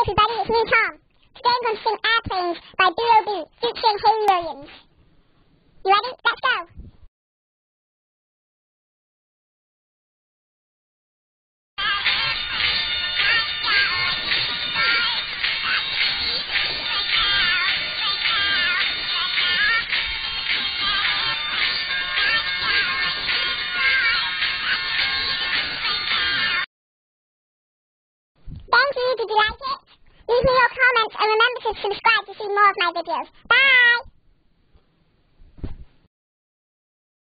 everybody, it's me, Tom. Today I'm going to sing Airplanes by B.O.B, featuring Hayley Williams. You ready? Let's go! Thank you, did you like it? Leave me your comments and remember to subscribe to see more of my videos. Bye!